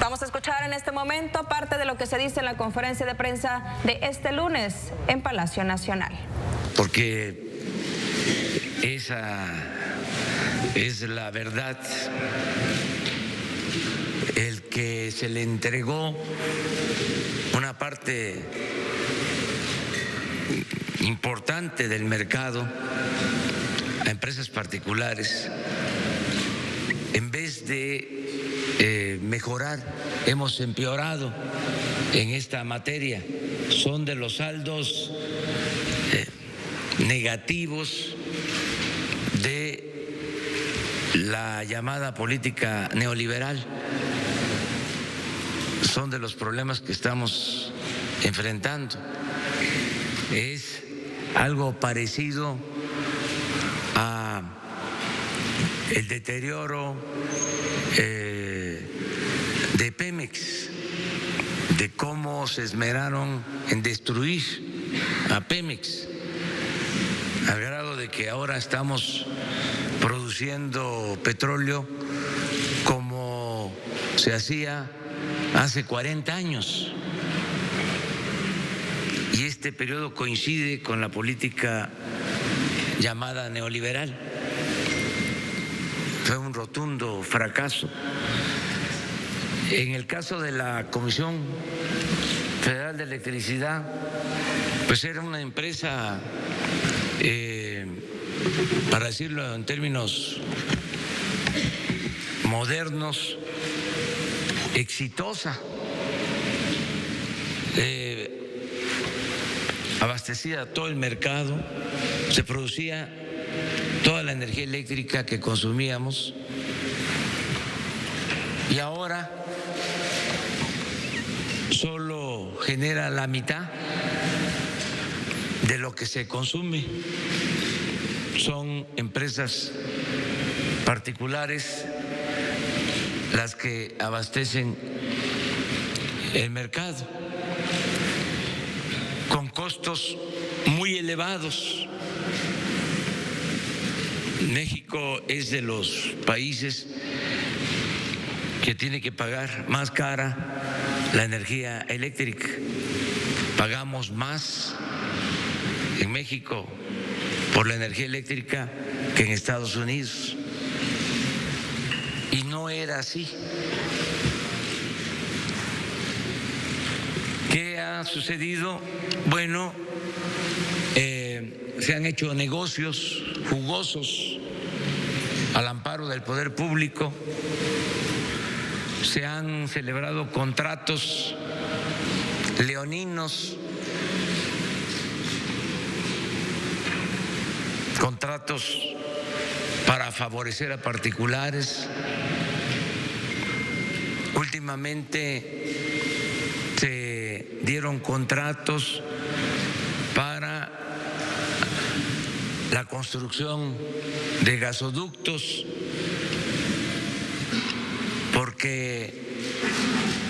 Vamos a escuchar en este momento parte de lo que se dice en la conferencia de prensa de este lunes en Palacio Nacional. Porque esa es la verdad. El que se le entregó una parte importante del mercado a empresas particulares, en vez de mejorar, hemos empeorado en esta materia. Son de los saldos negativos de la llamada política neoliberal. Son de los problemas que estamos enfrentando. Es algo parecido a el deterioro de Pemex, de cómo se esmeraron en destruir a Pemex, al grado de que ahora estamos produciendo petróleo como se hacía hace 40 años. Y este periodo coincide con la política llamada neoliberal. Fue un rotundo fracaso. En el caso de la Comisión Federal de Electricidad, pues era una empresa, para decirlo en términos modernos, exitosa. Abastecía todo el mercado, se producía toda la energía eléctrica que consumíamos, y ahora solo genera la mitad de lo que se consume. Son empresas particulares las que abastecen el mercado con costos muy elevados. México es de los países que tiene que pagar más cara la energía eléctrica. Pagamos más en México por la energía eléctrica que en Estados Unidos. Y no era así. ¿Qué ha sucedido? Bueno, se han hecho negocios jugosos al amparo del poder público, se han celebrado contratos leoninos, contratos para favorecer a particulares. Últimamente se dieron contratos para la construcción de gasoductos, porque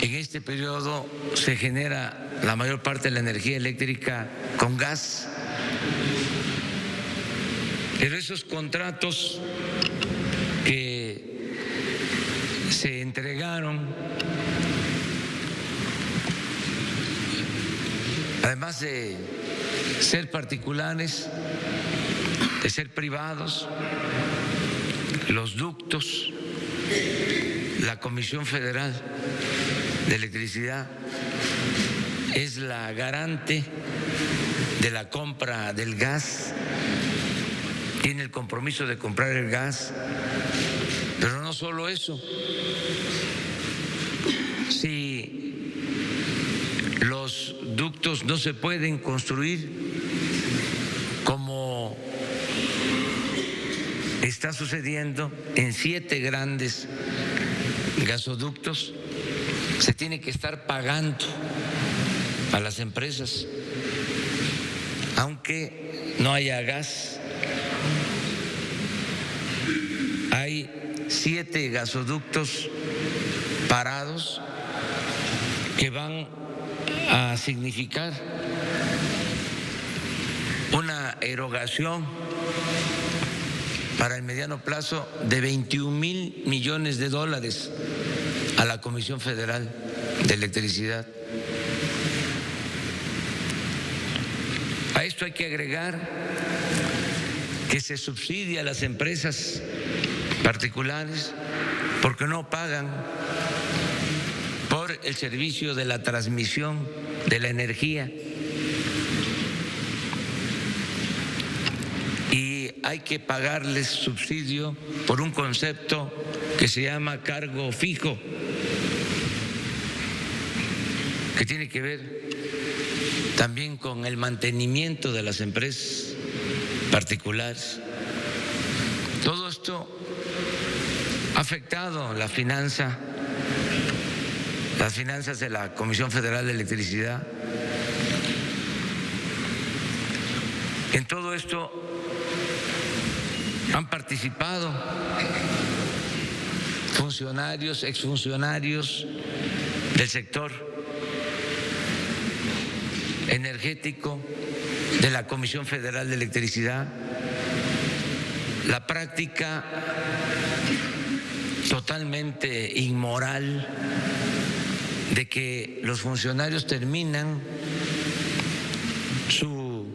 en este periodo se genera la mayor parte de la energía eléctrica con gas. Pero esos contratos que se entregaron, además de ser particulares, de ser privados, los ductos, la Comisión Federal de Electricidad es la garante de la compra del gas, tiene el compromiso de comprar el gas, pero no solo eso. Si los ductos no se pueden construir como está sucediendo en 7 grandes gasoductos, se tiene que estar pagando a las empresas, aunque no haya gas. Hay 7 gasoductos parados que van a significar una erogación para el mediano plazo de 21,000 millones de dólares a la Comisión Federal de Electricidad. A esto hay que agregar que se subsidia a las empresas particulares porque no pagan por el servicio de la transmisión de la energía. Y hay que pagarles subsidio por un concepto que se llama cargo fijo, que tiene que ver también con el mantenimiento de las empresas particulares. Todo esto ha afectado las finanzas de la Comisión Federal de Electricidad. En todo esto han participado funcionarios, exfuncionarios del sector energético de la Comisión Federal de Electricidad. La práctica totalmente inmoral de que los funcionarios terminan su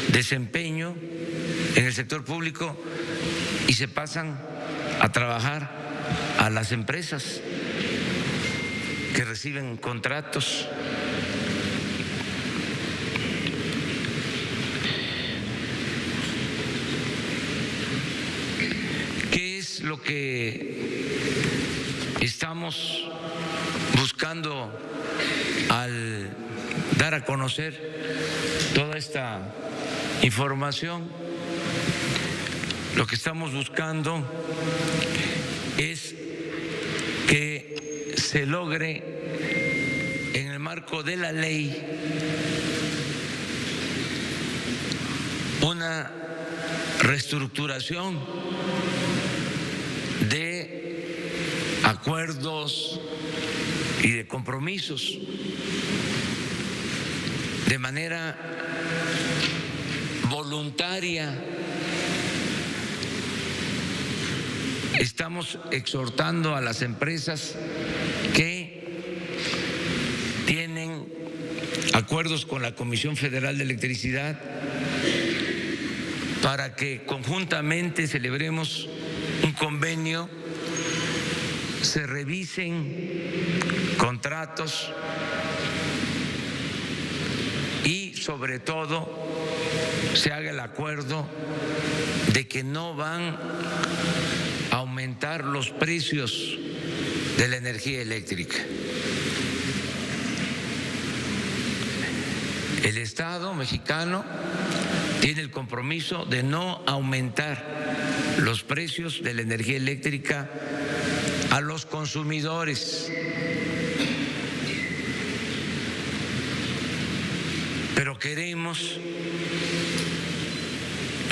desempeño en el sector público y se pasan a trabajar a las empresas que reciben contratos. ¿Qué es lo que estamos buscando al dar a conocer toda esta información? Lo que estamos buscando es que se logre en el marco de la ley una reestructuración de acuerdos y de compromisos de manera voluntaria. Estamos exhortando a las empresas que tienen acuerdos con la Comisión Federal de Electricidad para que conjuntamente celebremos un convenio, se revisen contratos y sobre todo se haga el acuerdo de que no van a aumentar los precios de la energía eléctrica. El Estado mexicano tiene el compromiso de no aumentar los precios de la energía eléctrica a los consumidores. Pero queremos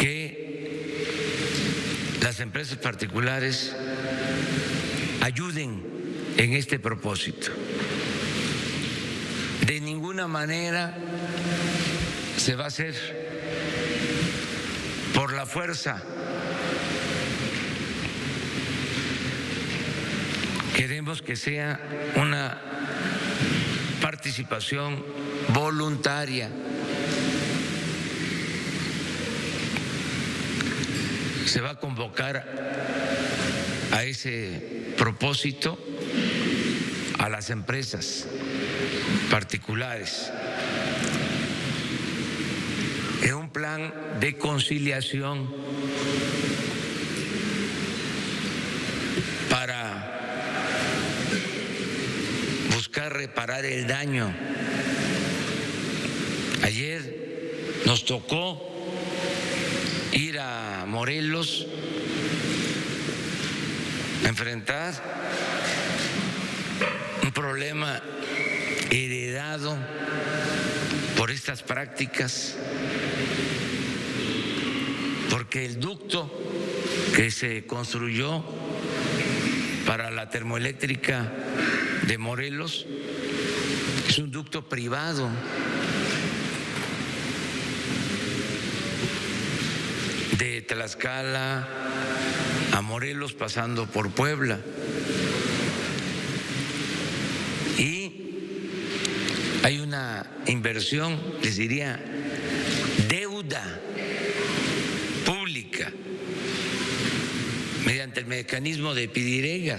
que las empresas particulares ayuden en este propósito. De ninguna manera se va a hacer por la fuerza. Queremos que sea una participación voluntaria. Se va a convocar a ese propósito a las empresas particulares en un plan de conciliación para buscar reparar el daño. Ayer nos tocó ir a Morelos a enfrentar un problema heredado por estas prácticas, porque el ducto que se construyó para la termoeléctrica de Morelos es un ducto privado. de Tlaxcala a Morelos pasando por Puebla. Y hay una inversión, les diría, deuda pública mediante el mecanismo de Pidirega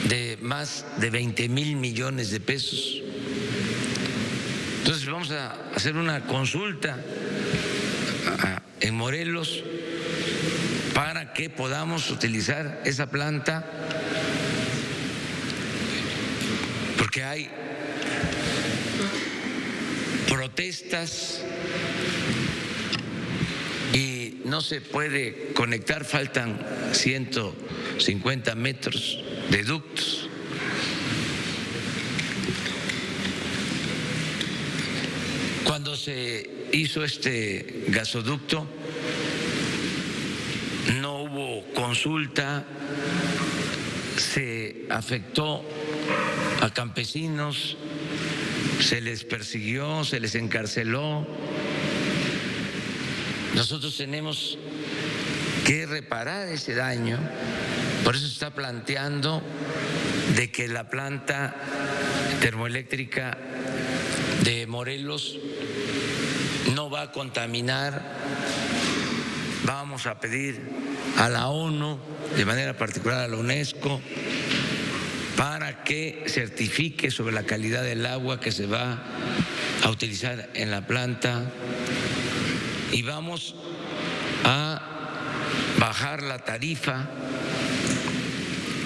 de más de 20,000 millones de pesos. Entonces vamos a hacer una consulta en Morelos para que podamos utilizar esa planta, porque hay protestas y no se puede conectar, faltan 150 metros de ductos. Cuando se hizo este gasoducto no hubo consulta, se afectó a campesinos, se les persiguió, se les encarceló. Nosotros tenemos que reparar ese daño, por eso se está planteando de que la planta termoeléctrica de Morelos no va a contaminar. Vamos a pedir a la ONU, de manera particular a la UNESCO, para que certifique sobre la calidad del agua que se va a utilizar en la planta, y vamos a bajar la tarifa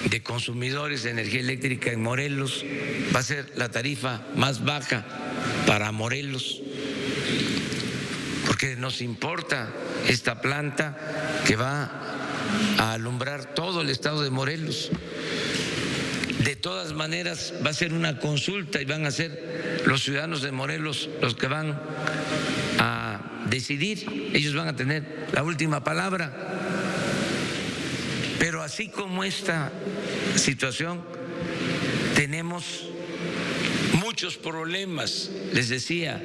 de consumidores de energía eléctrica en Morelos. Va a ser la tarifa más baja para Morelos, porque nos importa esta planta que va a alumbrar todo el estado de Morelos. De todas maneras va a ser una consulta y van a ser los ciudadanos de Morelos los que van a decidir, ellos van a tener la última palabra. Pero así como esta situación, tenemos muchos problemas. Les decía,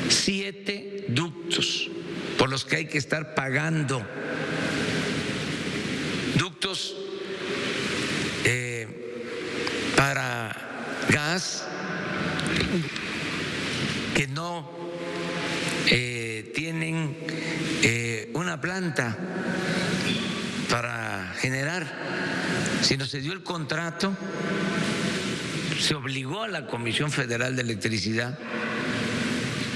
7 ductos por los que hay que estar pagando, ductos para gas que no tienen una planta para generar. Si no se dio el contrato, se obligó a la Comisión Federal de Electricidad,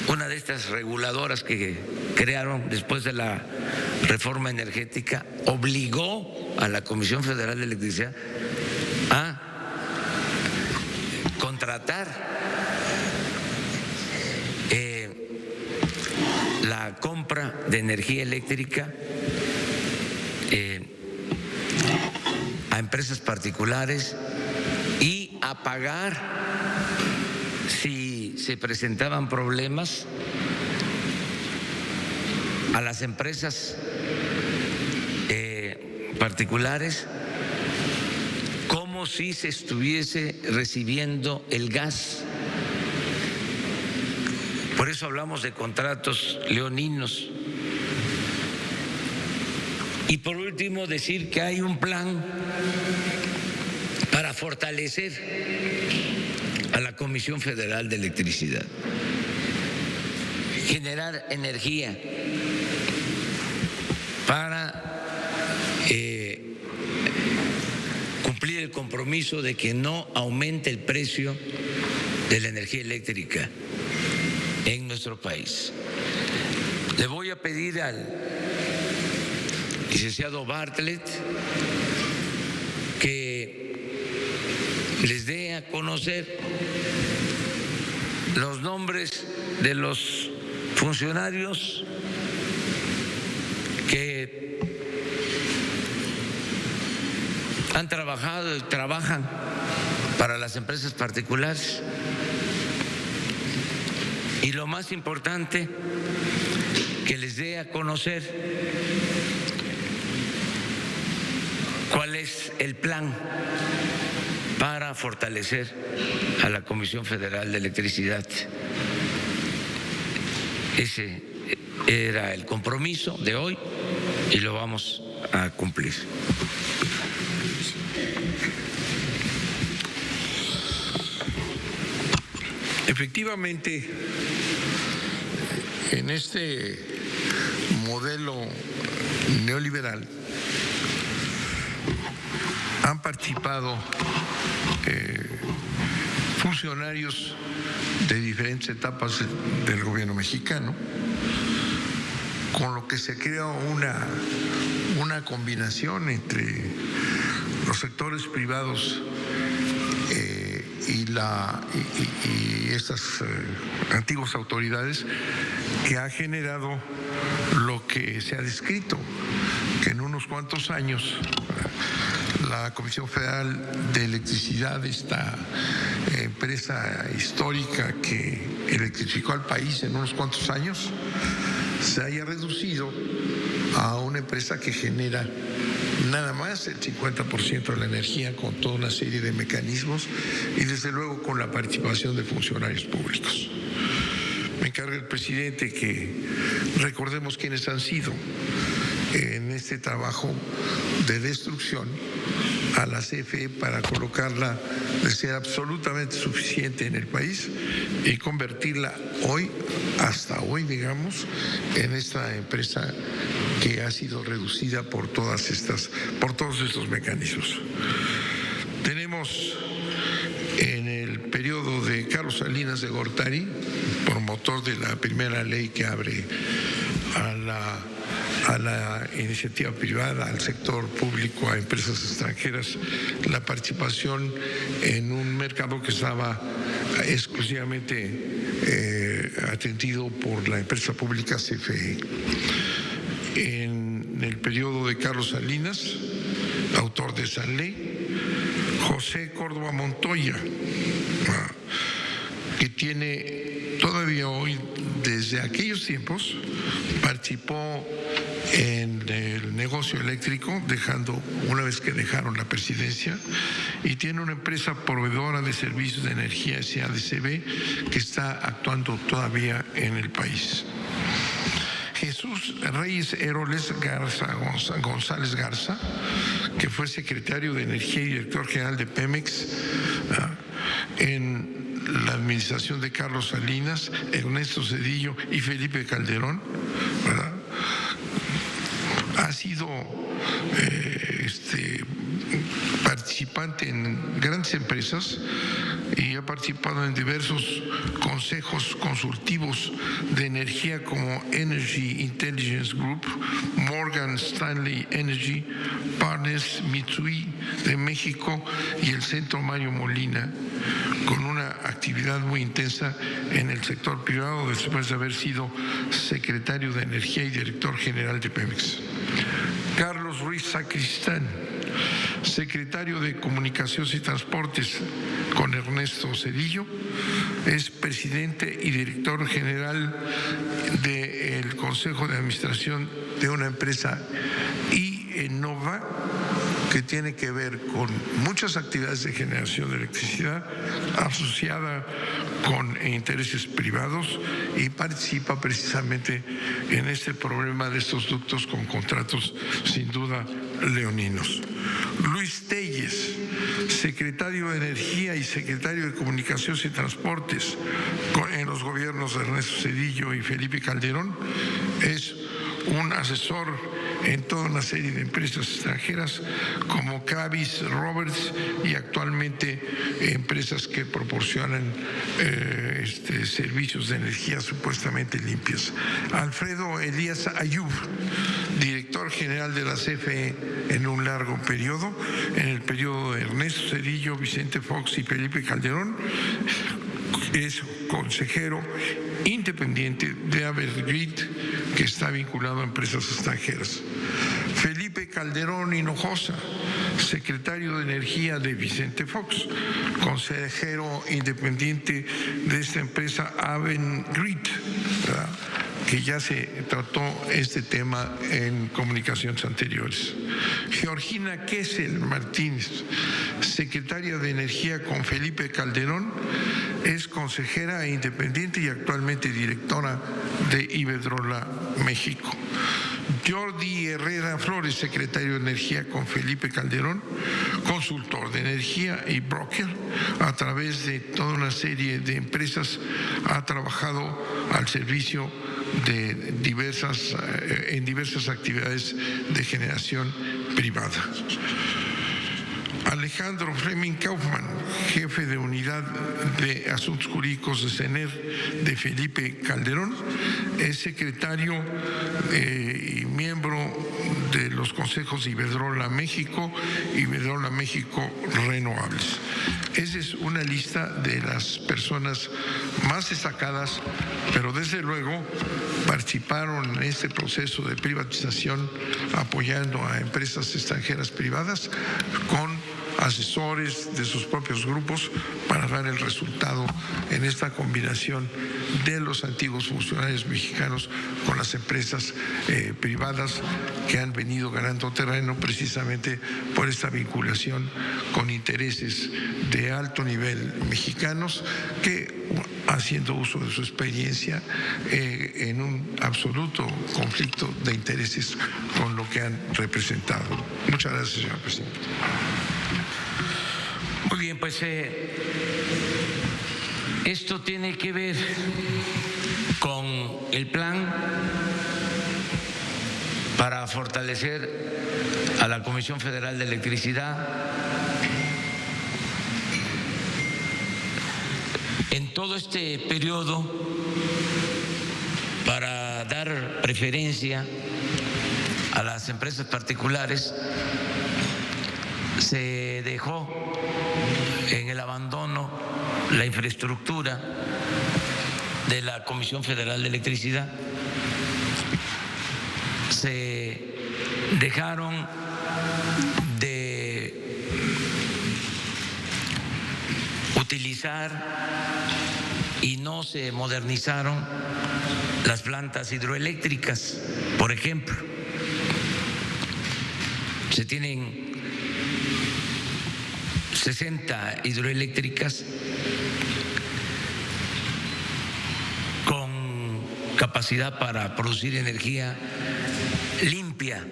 una de estas reguladoras que crearon después de la reforma energética, obligó a la Comisión Federal de Electricidad a contratar la compra de energía eléctrica a empresas particulares y a pagar si se presentaban problemas a las empresas particulares, como si se estuviese recibiendo el gas. Por eso hablamos de contratos leoninos. Y por último, decir que hay un plan para fortalecer a la Comisión Federal de Electricidad, generar energía para cumplir el compromiso de que no aumente el precio de la energía eléctrica en nuestro país. Le voy a pedir al licenciado Bartlett que les dé a conocer los nombres de los funcionarios que han trabajado y trabajan para las empresas particulares. Y lo más importante, que les dé a conocer cuál es el plan para fortalecer a la Comisión Federal de Electricidad. Ese era el compromiso de hoy y lo vamos a cumplir. Efectivamente, en este modelo neoliberal han participado funcionarios de diferentes etapas del gobierno mexicano, con lo que se crea una combinación entre los sectores privados y estas antiguas autoridades, que ha generado lo que se ha descrito, que en unos cuantos años la Comisión Federal de Electricidad, esta empresa histórica que electrificó al país en unos cuantos años, se haya reducido a una empresa que genera nada más el 50% de la energía, con toda una serie de mecanismos y desde luego con la participación de funcionarios públicos. Me encarga el presidente que recordemos quiénes han sido en este trabajo de destrucción a la CFE para colocarla de ser absolutamente suficiente en el país y convertirla hoy, hasta hoy digamos, en esta empresa que ha sido reducida por todos estos mecanismos. Tenemos en el periodo de Carlos Salinas de Gortari, promotor de la primera ley que abre a la iniciativa privada, al sector público, a empresas extranjeras, la participación en un mercado que estaba exclusivamente atendido por la empresa pública CFE. En el periodo de Carlos Salinas, autor de esa ley, José Córdoba Montoya, que tiene todavía hoy, desde aquellos tiempos, participó en el negocio eléctrico, una vez que dejaron la presidencia, y tiene una empresa proveedora de servicios de energía, SADCB, que está actuando todavía en el país. Jesús Reyes Heroles González Garza, que fue secretario de Energía y director general de Pemex en la administración de Carlos Salinas, Ernesto Zedillo y Felipe Calderón, ¿verdad? Ha sido participante en grandes empresas y ha participado en diversos consejos consultivos de energía como Energy Intelligence Group, Morgan Stanley Energy Partners, Mitsui de México y el Centro Mario Molina, con una actividad muy intensa en el sector privado después de haber sido secretario de Energía y director general de Pemex. Carlos Ruiz Sacristán, secretario de Comunicaciones y Transportes con Ernesto Zedillo, es presidente y director general del Consejo de Administración de una empresa IEnova, que tiene que ver con muchas actividades de generación de electricidad asociada con intereses privados y participa precisamente en este problema de estos ductos con contratos sin duda leoninos. Luis Telles, secretario de Energía y secretario de Comunicaciones y Transportes en los gobiernos de Ernesto Zedillo y Felipe Calderón, es un asesor en toda una serie de empresas extranjeras como Cavis, Roberts y actualmente empresas que proporcionan servicios de energía supuestamente limpias. Alfredo Elías Ayub, director general de la CFE en un largo periodo, en el periodo de Ernesto Zedillo, Vicente Fox y Felipe Calderón, es consejero independiente de Evergrid, que está vinculado a empresas extranjeras. Felipe Calderón Hinojosa, secretario de Energía de Vicente Fox, consejero independiente de esta empresa Evergrid, que ya se trató este tema en comunicaciones anteriores. Georgina Kessel Martínez, secretaria de Energía con Felipe Calderón, es consejera e independiente y actualmente directora de Iberdrola México. Jordi Herrera Flores, secretario de Energía con Felipe Calderón, consultor de energía y broker. A través de toda una serie de empresas ha trabajado al servicio de en diversas actividades de generación privada. Alejandro Fleming Kaufman, jefe de unidad de asuntos jurídicos de CENER de Felipe Calderón, es secretario y miembro de los consejos de Iberdrola México y Iberdrola México Renovables. Esa es una lista de las personas más destacadas, pero desde luego participaron en este proceso de privatización apoyando a empresas extranjeras privadas con asesores de sus propios grupos para dar el resultado en esta combinación de los antiguos funcionarios mexicanos con las empresas privadas que han venido ganando terreno precisamente por esta vinculación con intereses de alto nivel mexicanos que, haciendo uso de su experiencia, en un absoluto conflicto de intereses con lo que han representado. Muchas gracias, señor presidente. Muy bien, pues esto tiene que ver con el plan para fortalecer a la Comisión Federal de Electricidad. En todo este periodo, para dar preferencia a las empresas particulares, se dejó en el abandono la infraestructura de la Comisión Federal de Electricidad. Se dejaron de utilizar y no se modernizaron las plantas hidroeléctricas, por ejemplo. Se tienen 60 hidroeléctricas con capacidad para producir energía limpia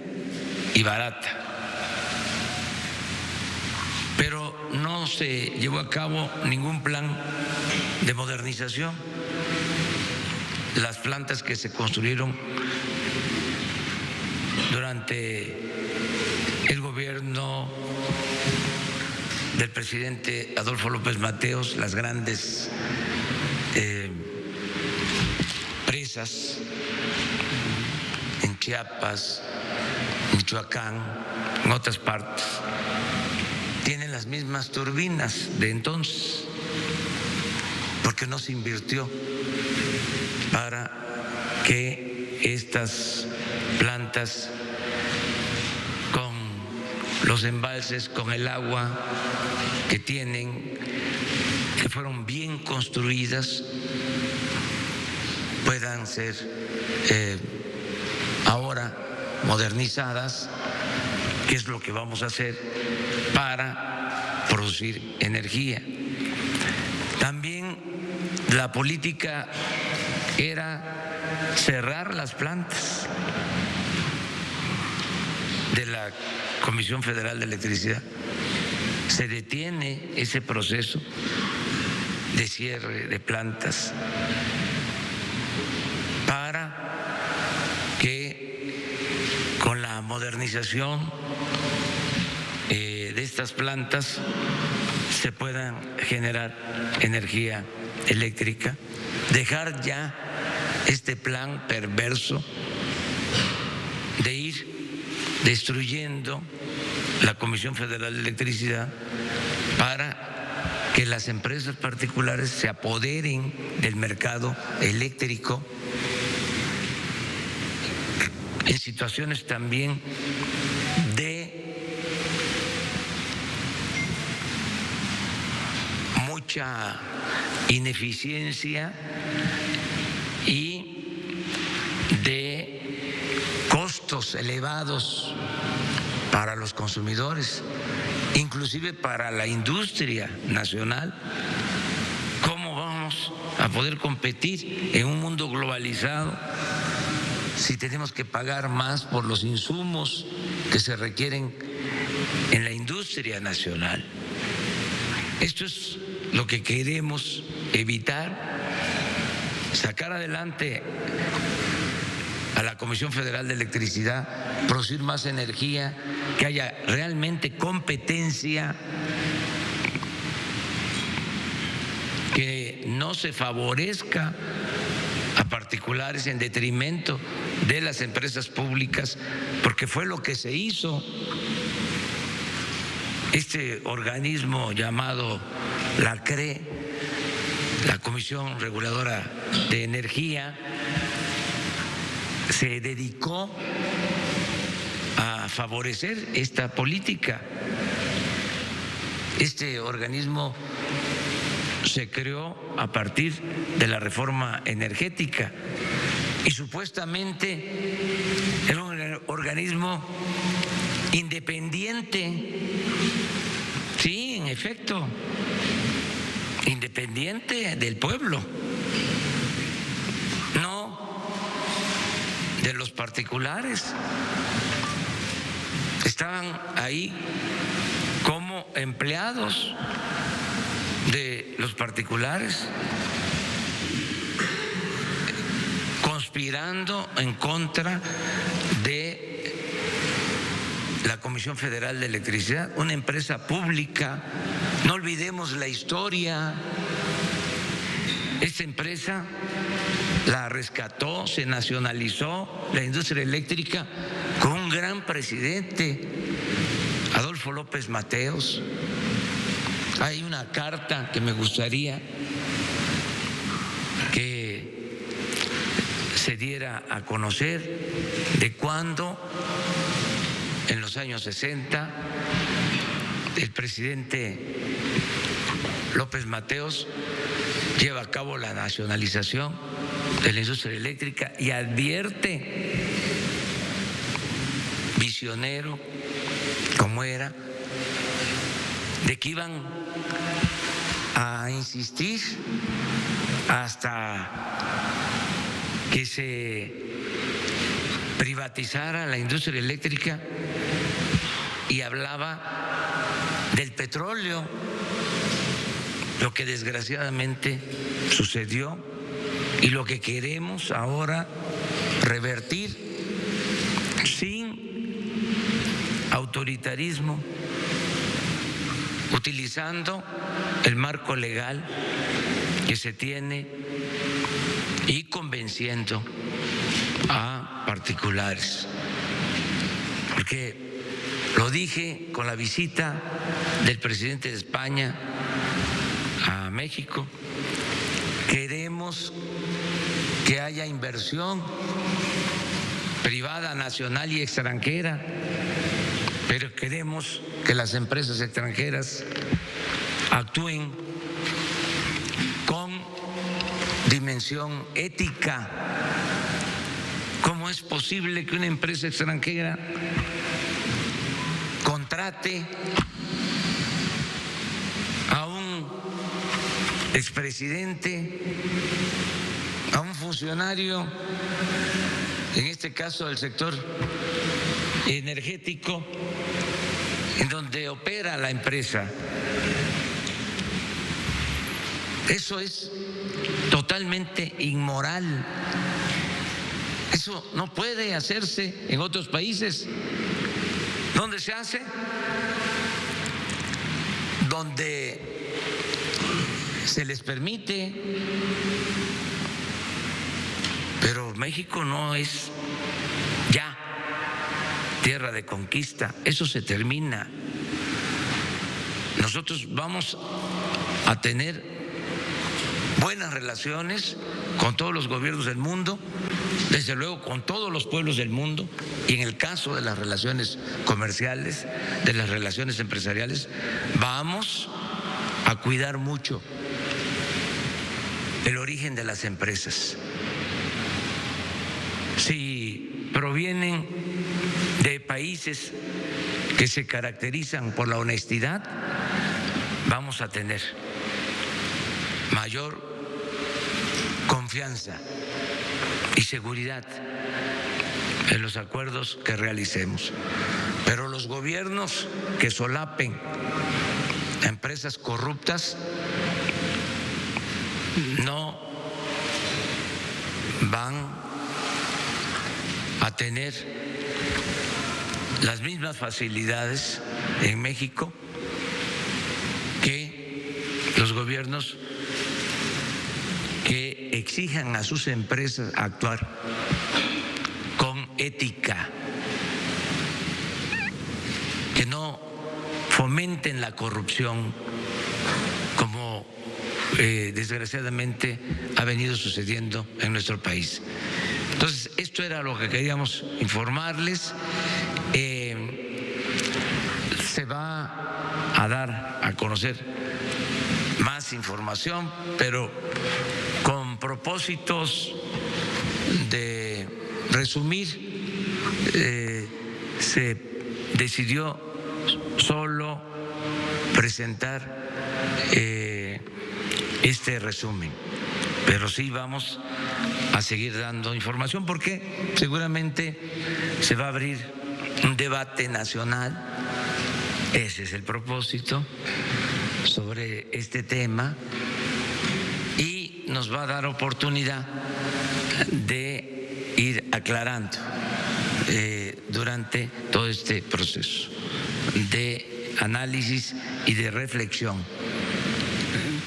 y barata, pero no se llevó a cabo ningún plan de modernización. Las plantas que se construyeron durante el gobierno del presidente Adolfo López Mateos, las grandes presas en Chiapas, Michoacán, en otras partes, tienen las mismas turbinas de entonces, porque no se invirtió para que estas plantas, con los embalses, con el agua que tienen, que fueron bien construidas, puedan ser ahora modernizadas, que es lo que vamos a hacer para producir energía. También la política era cerrar las plantas de la Comisión Federal de Electricidad. Se detiene ese proceso de cierre de plantas para que con la modernización de estas plantas se puedan generar energía eléctrica, dejar ya este plan perverso de ir destruyendo la Comisión Federal de Electricidad para que las empresas particulares se apoderen del mercado eléctrico en situaciones también de mucha ineficiencia y costos elevados para los consumidores, inclusive para la industria nacional. ¿Cómo vamos a poder competir en un mundo globalizado si tenemos que pagar más por los insumos que se requieren en la industria nacional? Esto es lo que queremos evitar, sacar adelante a la Comisión Federal de Electricidad, producir más energía, que haya realmente competencia, que no se favorezca a particulares en detrimento de las empresas públicas, porque fue lo que se hizo. Este organismo llamado la CRE, la Comisión Reguladora de Energía, se dedicó a favorecer esta política. Este organismo se creó a partir de la reforma energética y supuestamente era un organismo independiente. Sí, en efecto, independiente del pueblo, no de los particulares. Estaban ahí como empleados de los particulares, conspirando en contra de la Comisión Federal de Electricidad, una empresa pública. No olvidemos la historia. Esta empresa la rescató, se nacionalizó la industria eléctrica con un gran presidente, Adolfo López Mateos. Hay una carta que me gustaría que se diera a conocer de cuando, en los años 60, el presidente López Mateos lleva a cabo la nacionalización de la industria eléctrica y advierte, visionario como era, de que iban a insistir hasta que se privatizara la industria eléctrica, y hablaba del petróleo, lo que desgraciadamente sucedió y lo que queremos ahora revertir sin autoritarismo, utilizando el marco legal que se tiene y convenciendo a particulares. Porque lo dije con la visita del presidente de España a México, queremos que haya inversión privada, nacional y extranjera, pero queremos que las empresas extranjeras actúen con dimensión ética. ¿Cómo es posible que una empresa extranjera contrate a un expresidente, a un funcionario, en este caso del sector energético, en donde opera la empresa? Eso es totalmente inmoral. Eso no puede hacerse en otros países. ¿Dónde se hace? Donde se les permite. Pero México no es ya tierra de conquista. Eso se termina. Nosotros vamos a tener buenas relaciones con todos los gobiernos del mundo, desde luego con todos los pueblos del mundo, y en el caso de las relaciones comerciales, de las relaciones empresariales, vamos a cuidar mucho el origen de las empresas. Si provienen de países que se caracterizan por la honestidad, vamos a tener mayor confianza y seguridad en los acuerdos que realicemos. Pero los gobiernos que solapen a empresas corruptas no van a tener las mismas facilidades en México que los gobiernos que exijan a sus empresas actuar con ética, que no fomenten la corrupción como desgraciadamente ha venido sucediendo en nuestro país. Entonces, esto era lo que queríamos informarles. Se va a dar a conocer más información, pero con propósitos de resumir, se decidió solo presentar este resumen, pero sí vamos a seguir dando información porque seguramente se va a abrir un debate nacional, ese es el propósito, sobre este tema, y nos va a dar oportunidad de ir aclarando durante todo este proceso de análisis y de reflexión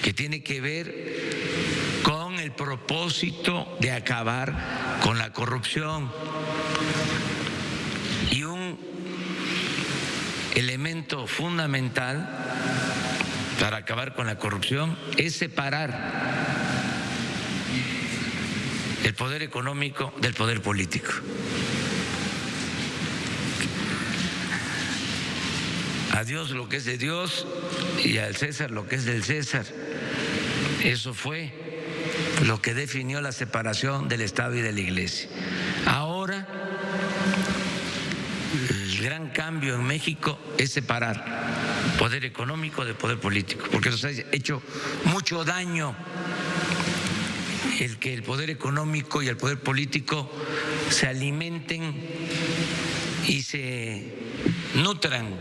que tiene que ver con el propósito de acabar con la corrupción. Y un elemento fundamental para acabar con la corrupción es separar el poder económico del poder político. A Dios lo que es de Dios y al César lo que es del César. Eso fue lo que definió la separación del Estado y de la Iglesia. Ahora, el gran cambio en México es separar poder económico de poder político, porque nos ha hecho mucho daño el que el poder económico y el poder político se alimenten y se nutran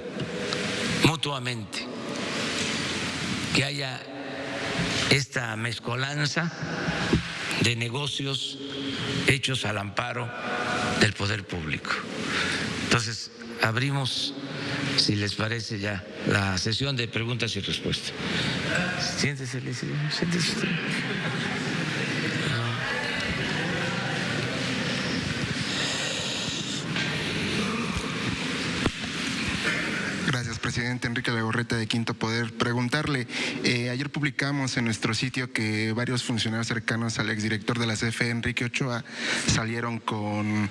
mutuamente, que haya esta mezcolanza de negocios hechos al amparo del poder público. Entonces, abrimos, si les parece, ya la sesión de preguntas y respuestas. Siéntese, siéntese usted. Presidente Enrique Legorreta de Quinto Poder, preguntarle, ayer publicamos en nuestro sitio que varios funcionarios cercanos al exdirector de la CFE, Enrique Ochoa, salieron con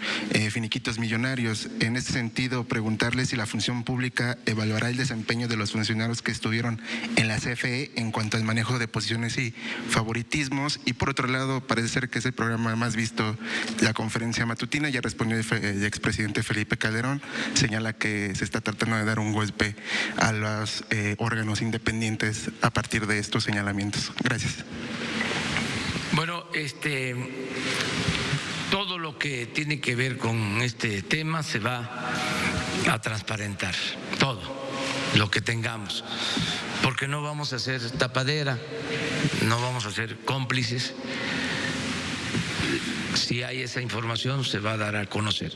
finiquitos millonarios. En ese sentido, preguntarle si la función pública evaluará el desempeño de los funcionarios que estuvieron en la CFE en cuanto al manejo de posiciones y favoritismos. Y por otro lado, parece ser que es el programa más visto, la conferencia matutina. Ya respondió el expresidente Felipe Calderón, señala que se está tratando de dar un golpe a los órganos independientes a partir de estos señalamientos. Gracias. Bueno, todo lo que tiene que ver con este tema se va a transparentar, todo lo que tengamos, porque no vamos a hacer tapadera, no vamos a ser cómplices. Si hay esa información, se va a dar a conocer.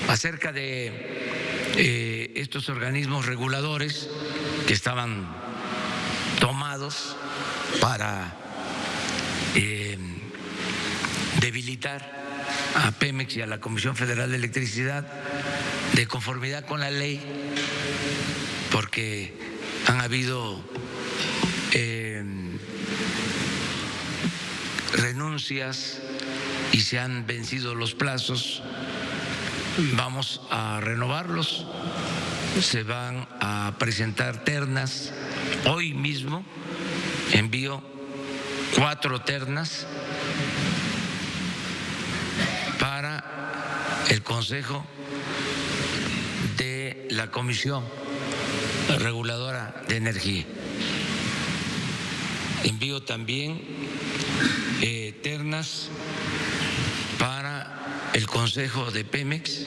Acerca de estos organismos reguladores que estaban tomados para debilitar a Pemex y a la Comisión Federal de Electricidad de conformidad con la ley, porque han habido renuncias y se han vencido los plazos. Vamos a renovarlos, se van a presentar ternas. Hoy mismo envío 4 ternas para el Consejo la Comisión Reguladora de Energía. Envío también ternas para el Consejo de Pemex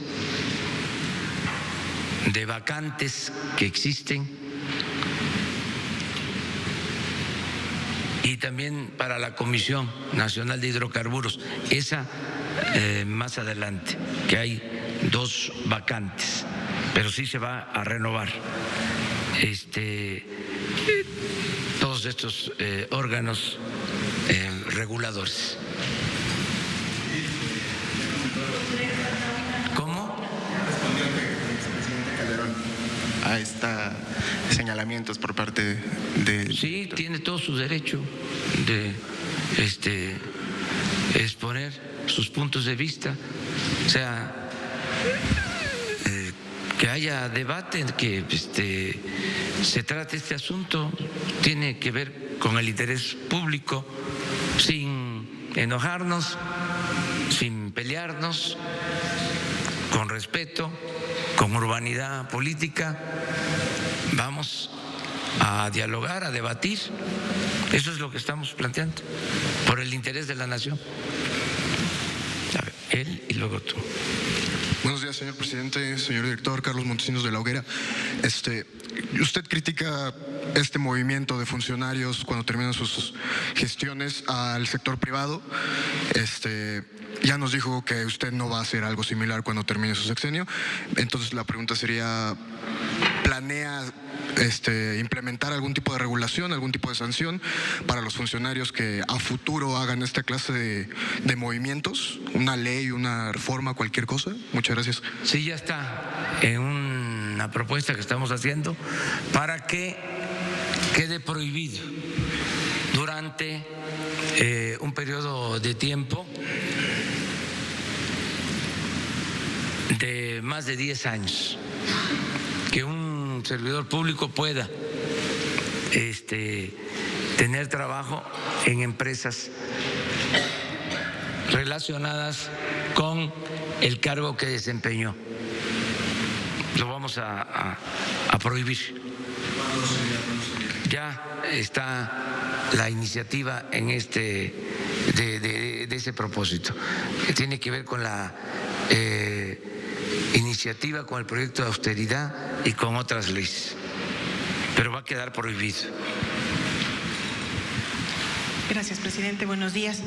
de vacantes que existen y también para la Comisión Nacional de Hidrocarburos, esa más adelante, que hay 2 vacantes, pero sí se va a renovar todos estos órganos reguladores. A estos señalamientos por parte de... Sí, tiene todo su derecho de exponer sus puntos de vista, o sea, que haya debate, que se trate este asunto, tiene que ver con el interés público, sin enojarnos, sin pelearnos, con respeto, con urbanidad política. Vamos a dialogar, a debatir. Eso es lo que estamos planteando, por el interés de la nación. A ver, él y luego tú. Buenos días, señor presidente, señor director, Carlos Montesinos de la Hoguera. Usted critica este movimiento de funcionarios cuando terminan sus gestiones al sector privado. Ya nos dijo que usted no va a hacer algo similar cuando termine su sexenio. Entonces la pregunta sería, ¿planea implementar algún tipo de regulación, algún tipo de sanción para los funcionarios que a futuro hagan esta clase de movimientos? ¿Una ley, una reforma, cualquier cosa? Muchas gracias. Sí, ya está en una propuesta que estamos haciendo para que quede prohibido durante un periodo de tiempo de más de 10 años que un servidor público pueda tener trabajo en empresas relacionadas con el cargo que desempeñó. Lo vamos a prohibir. Ya está la iniciativa en de ese propósito, que tiene que ver con la iniciativa, con el proyecto de austeridad y con otras leyes, pero va a quedar prohibido. Gracias, presidente. Buenos días.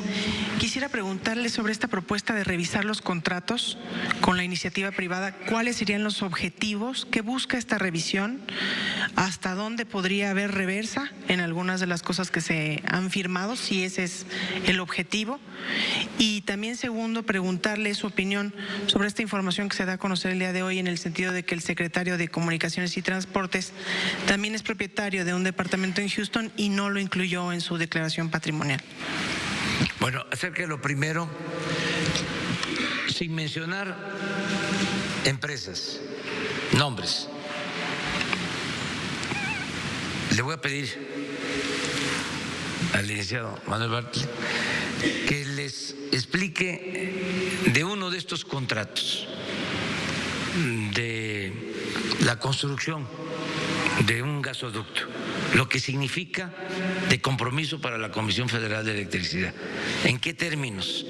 Quisiera preguntarle sobre esta propuesta de revisar los contratos con la iniciativa privada. ¿Cuáles serían los objetivos? ¿Qué busca esta revisión? ¿Hasta dónde podría haber reversa en algunas de las cosas que se han firmado, si ese es el objetivo? Y también, segundo, preguntarle su opinión sobre esta información que se da a conocer el día de hoy, en el sentido de que el secretario de Comunicaciones y Transportes también es propietario de un departamento en Houston y no lo incluyó en su declaración patrimonial. Bueno, acerca de lo primero, sin mencionar empresas, nombres, le voy a pedir al licenciado Manuel Bartlett que les explique de uno de estos contratos de la construcción de un gasoducto, lo que significa de compromiso para la Comisión Federal de Electricidad. ¿En qué términos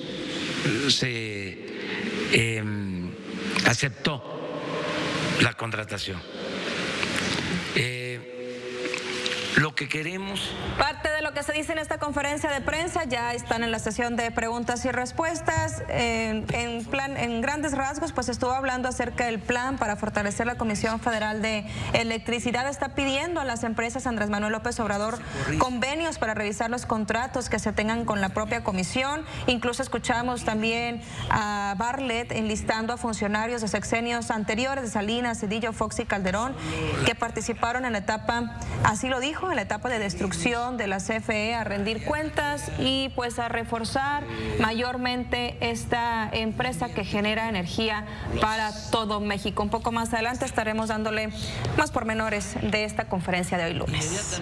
se aceptó la contratación? Lo que queremos... Parte de lo que se dice en esta conferencia de prensa ya están en la sesión de preguntas y respuestas. En grandes rasgos, pues estuvo hablando acerca del plan para fortalecer la Comisión Federal de Electricidad. Está pidiendo a las empresas Andrés Manuel López Obrador convenios para revisar los contratos que se tengan con la propia comisión. Incluso escuchamos también a Bartlett enlistando a funcionarios de sexenios anteriores, de Salinas, Cedillo, Fox y Calderón, que participaron en la etapa, así lo dijo, en la etapa de destrucción de la CFE, a rendir cuentas y pues a reforzar mayormente esta empresa que genera energía para todo México. Un poco más adelante estaremos dándole más pormenores de esta conferencia de hoy lunes.